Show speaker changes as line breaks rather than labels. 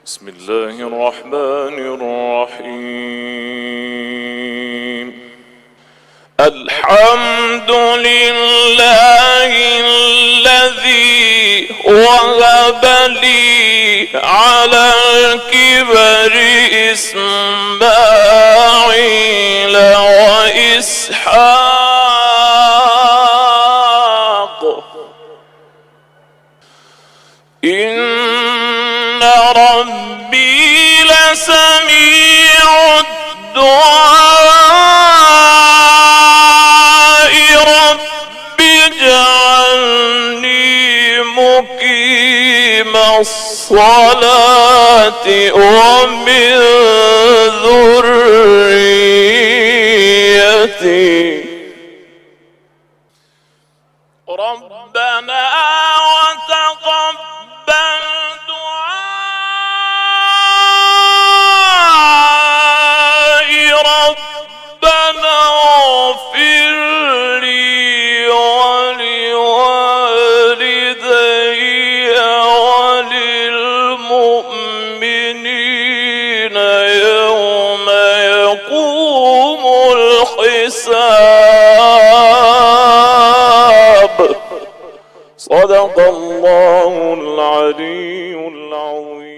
بسم الله الرحمن الرحيم. الحمد لله الذي وهب لي على الكبر إسماعيل وإسحاق إن ربي لسميع الدعاء رب اجعلني مقيم الصلاة ومن ذريتي ربنا وتقبل دعائي ربنا اغفر لي ولوالدي وللمؤمنين يوم يقوم الحساب. صدق الله العلي العظيم.